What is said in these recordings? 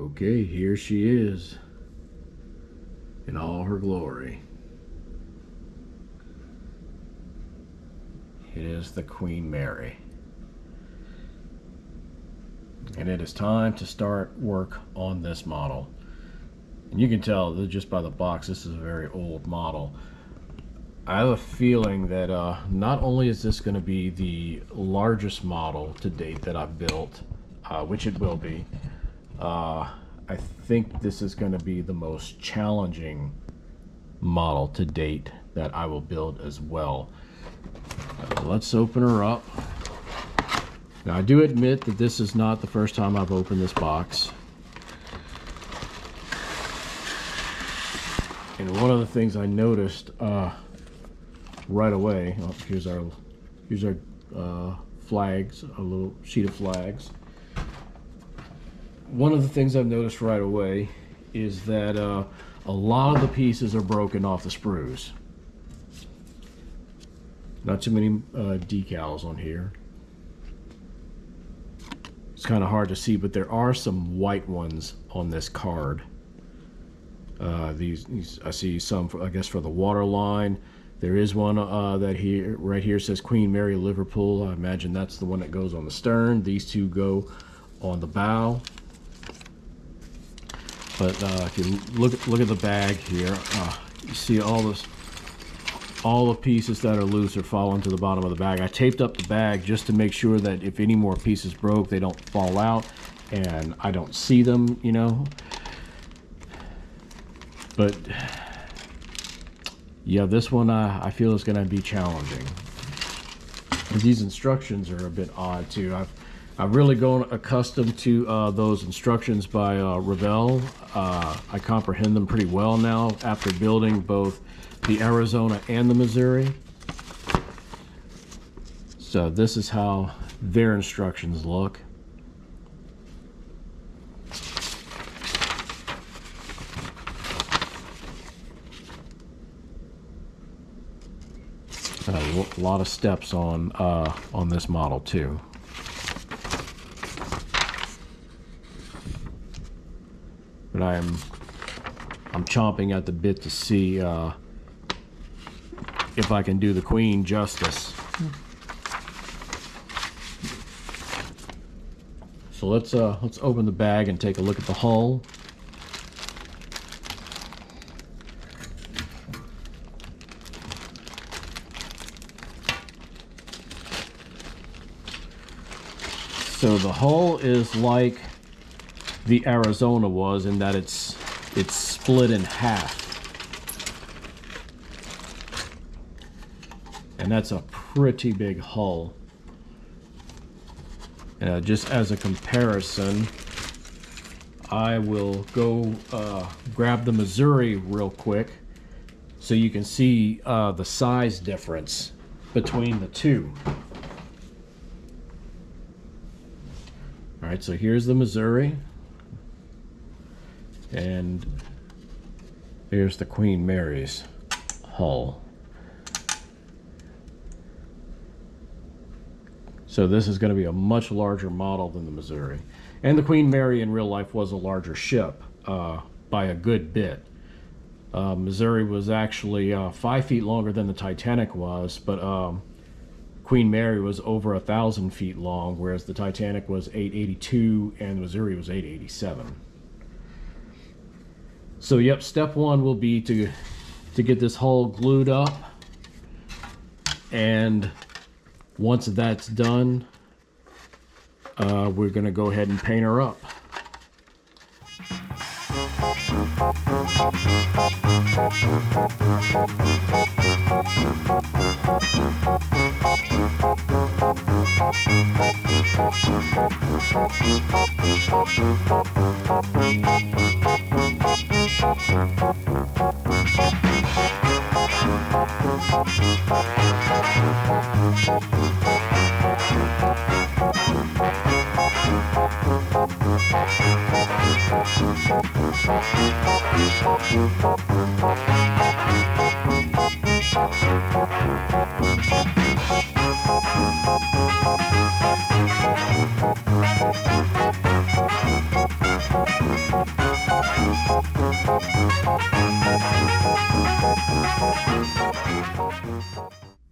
Okay, here she is in all her glory. It is the Queen Mary. And it is time to start work on this model. And you can tell that just by the box, this is a very old model. I have a feeling that not only is this going to be the largest model to date that I've built, which it will be, I think this is going to be the most challenging model to date that I will build as well. Let's open her up. Now I do admit that this is not the first time I've opened this box. And one of the things I noticed right away, here's our flags, a little sheet of flags. One of the things I've noticed right away is that a lot of the pieces are broken off the sprues. Not too many decals on here. It's kind of hard to see, but there are some white ones on this card. These I see some, I guess, for the water line. There is one that here, right here, says Queen Mary Liverpool. I imagine that's the one that goes on the stern. These two go on the bow. But if you look at the bag here, you see all the pieces that are loose are falling to the bottom of the bag. I taped up the bag just to make sure that if any more pieces broke, they don't fall out and I don't see them, you know. But yeah, this one I feel is going to be challenging. These instructions are a bit odd too. I've really grown accustomed to those instructions by Revell. I comprehend them pretty well now after building both the Arizona and the Missouri. So this is how their instructions look. A lot of steps on this model too. But I'm chomping at the bit to see if I can do the Queen justice. So let's open the bag and take a look at the hull. So the hull is like the Arizona was in that it's split in half. And that's a pretty big hull. Just as a comparison, I will go grab the Missouri real quick so you can see the size difference between the two. All right, so here's the Missouri, and here's the Queen Mary's hull. So this is going to be a much larger model than the Missouri. And the Queen Mary in real life was a larger ship by a good bit. Missouri was actually 5 feet longer than the Titanic was, but Queen Mary was over 1,000 feet long, whereas the Titanic was 882 and the Missouri was 887. So yep, step one will be to get this hull glued up, and once that's done, we're going to go ahead and paint her up.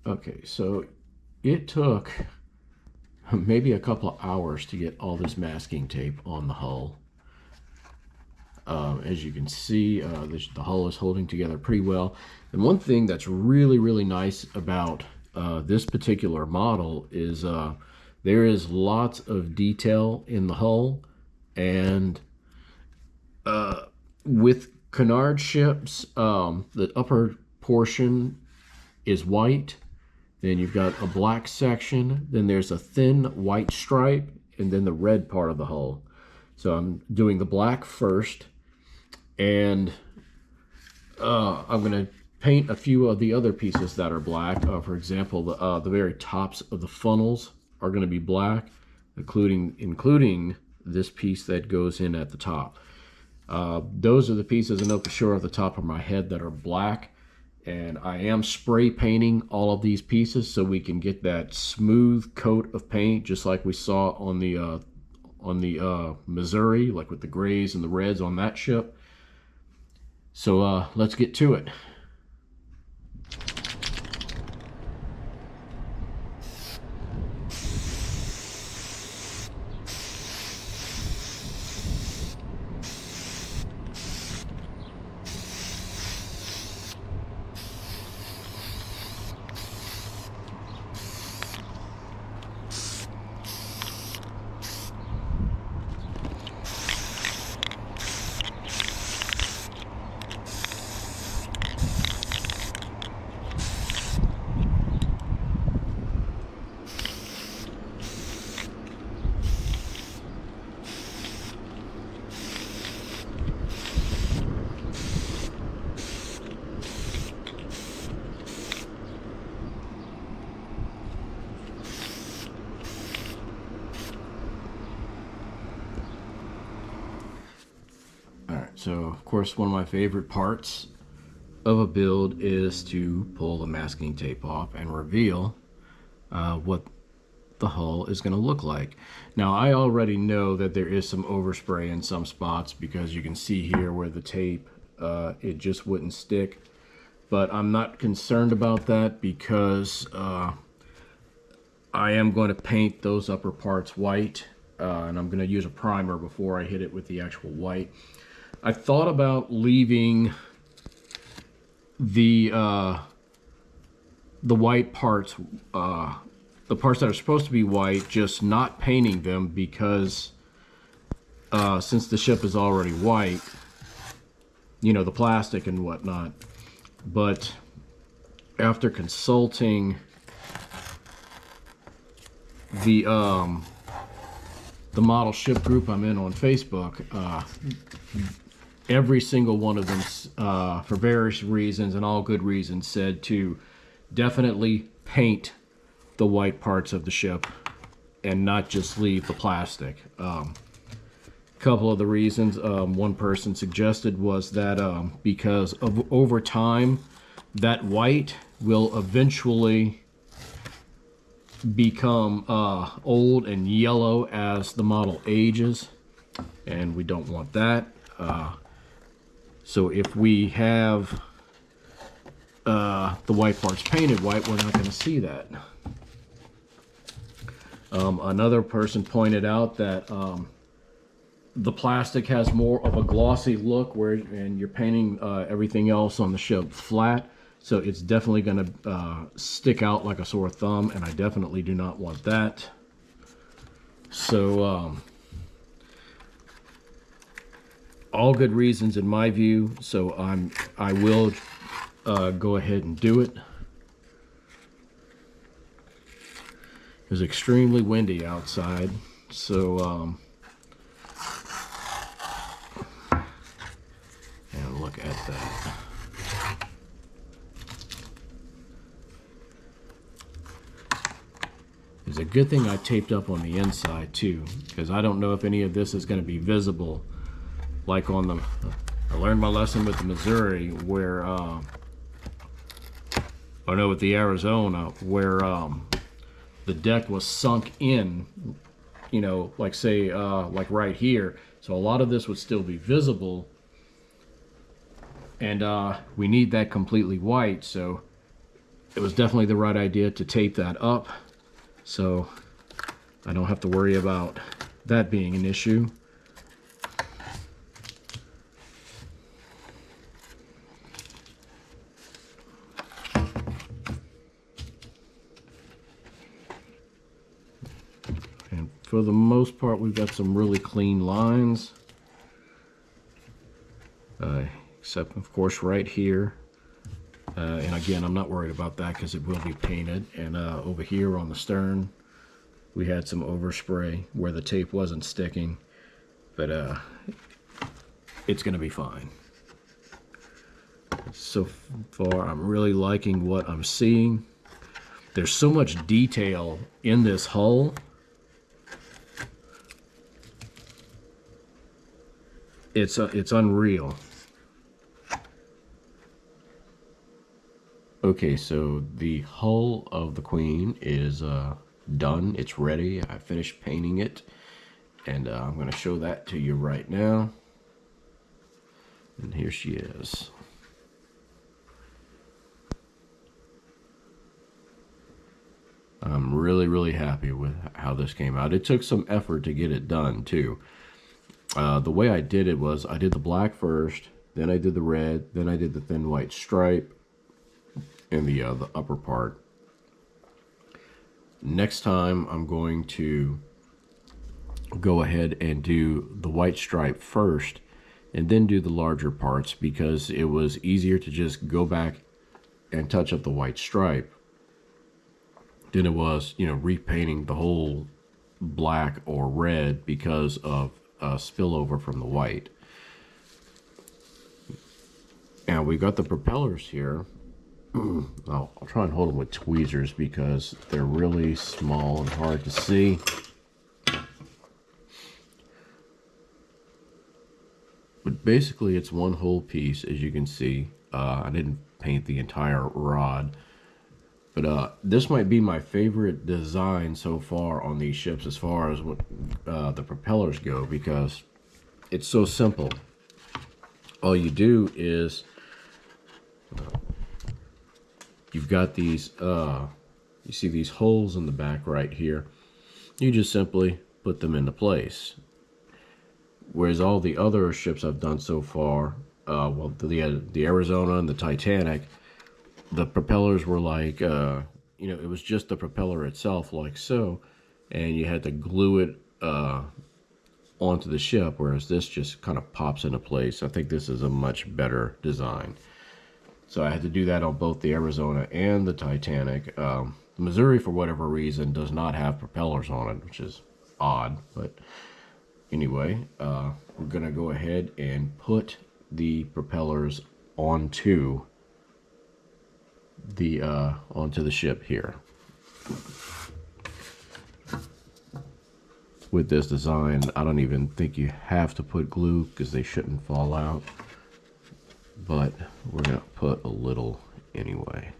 Okay, so it took maybe a couple of hours to get all this masking tape on the hull. As you can see, the hull is holding together pretty well. And one thing that's really, really nice about this particular model is there is lots of detail in the hull. And with Cunard ships, the upper portion is white. Then you've got a black section. Then there's a thin white stripe, and then the red part of the hull. So I'm doing the black first. And I'm going to paint a few of the other pieces that are black. For example, the very tops of the funnels are going to be black, including this piece that goes in at the top. Those are the pieces I know for sure at the top of my head that are black. And I am spray painting all of these pieces so we can get that smooth coat of paint, just like we saw on the Missouri, like with the grays and the reds on that ship. So let's get to it. So, of course, one of my favorite parts of a build is to pull the masking tape off and reveal what the hull is going to look like. Now, I already know that there is some overspray in some spots because you can see here where the tape, it just wouldn't stick. But I'm not concerned about that because I am going to paint those upper parts white. And I'm going to use a primer before I hit it with the actual white. I thought about leaving the white parts, the parts that are supposed to be white, just not painting them because since the ship is already white, you know, the plastic and whatnot. But after consulting the model ship group I'm in on Facebook, every single one of them, for various reasons and all good reasons, said to definitely paint the white parts of the ship and not just leave the plastic. Couple of the reasons one person suggested was that because of over time, that white will eventually become old and yellow as the model ages, and we don't want that. So if we have the white parts painted white, we're not going to see that. Another person pointed out that the plastic has more of a glossy look, and you're painting everything else on the ship flat, so it's definitely going to stick out like a sore thumb, and I definitely do not want that. So all good reasons in my view, so I will go ahead and do it. It was extremely windy outside, so and look at that. It's a good thing I taped up on the inside too, because I don't know if any of this is going to be visible. Like on the, I learned my lesson with the Missouri, where, with the Arizona, where the deck was sunk in, you know, like say, like right here. So a lot of this would still be visible, and we need that completely white. So it was definitely the right idea to tape that up, so I don't have to worry about that being an issue. And for the most part, we've got some really clean lines. Except, of course, right here. And again, I'm not worried about that because it will be painted. And over here on the stern, we had some overspray where the tape wasn't sticking. But it's going to be fine. So far, I'm really liking what I'm seeing. There's so much detail in this hull. It's unreal. Okay, so the hull of the Queen is done. It's ready. I finished painting it, and I'm going to show that to you right now. And here she is. I'm really happy with how this came out. It took some effort to get it done too. The way I did it was I did the black first, then I did the red, then I did the thin white stripe in the upper part. Next time I'm going to go ahead and do the white stripe first and then do the larger parts, because it was easier to just go back and touch up the white stripe than it was, you know, repainting the whole black or red because of spillover from the white. And we got the propellers here. I'll try and hold them with tweezers because they're really small and hard to see. But basically it's one whole piece, as you can see. I didn't paint the entire rod. But this might be my favorite design so far on these ships as far as what the propellers go, because it's so simple. All you do is you've got these, you see these holes in the back right here. You just simply put them into place. Whereas all the other ships I've done so far, well, the Arizona and the Titanic, the propellers were like, you know, it was just the propeller itself like so, and you had to glue it onto the ship, whereas this just kind of pops into place. I think this is a much better design. So I had to do that on both the Arizona and the Titanic. The Missouri, for whatever reason, does not have propellers on it, which is odd. But anyway, we're going to go ahead and put the propellers onto the ship here. With this design, I don't even think you have to put glue because they shouldn't fall out. But we're going to put a little anyway.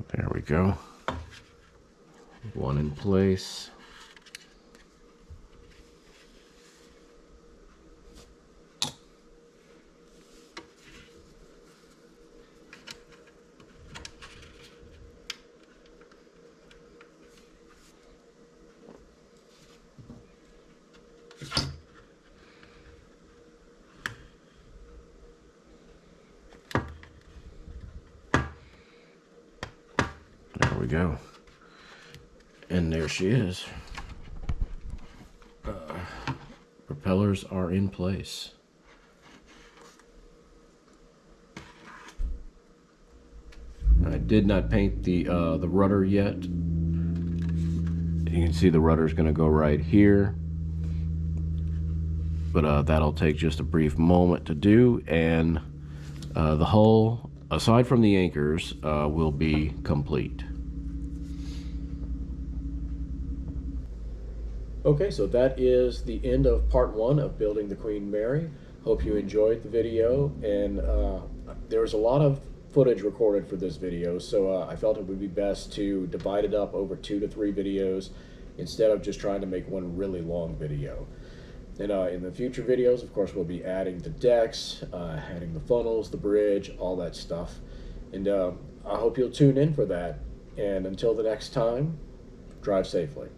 There we go. One in place. There we go. And there she is. Propellers are in place. I did not paint the rudder yet. You can see the rudder is going to go right here. But that'll take just a brief moment to do, and the hull, aside from the anchors, will be complete. Okay, so that is the end of part one of building the Queen Mary. Hope you enjoyed the video, and there was a lot of footage recorded for this video, so I felt it would be best to divide it up over 2 to 3 videos instead of just trying to make one really long video. And in the future videos, of course, we'll be adding the decks, adding the funnels, the bridge, all that stuff. And I hope you'll tune in for that. And until the next time, drive safely.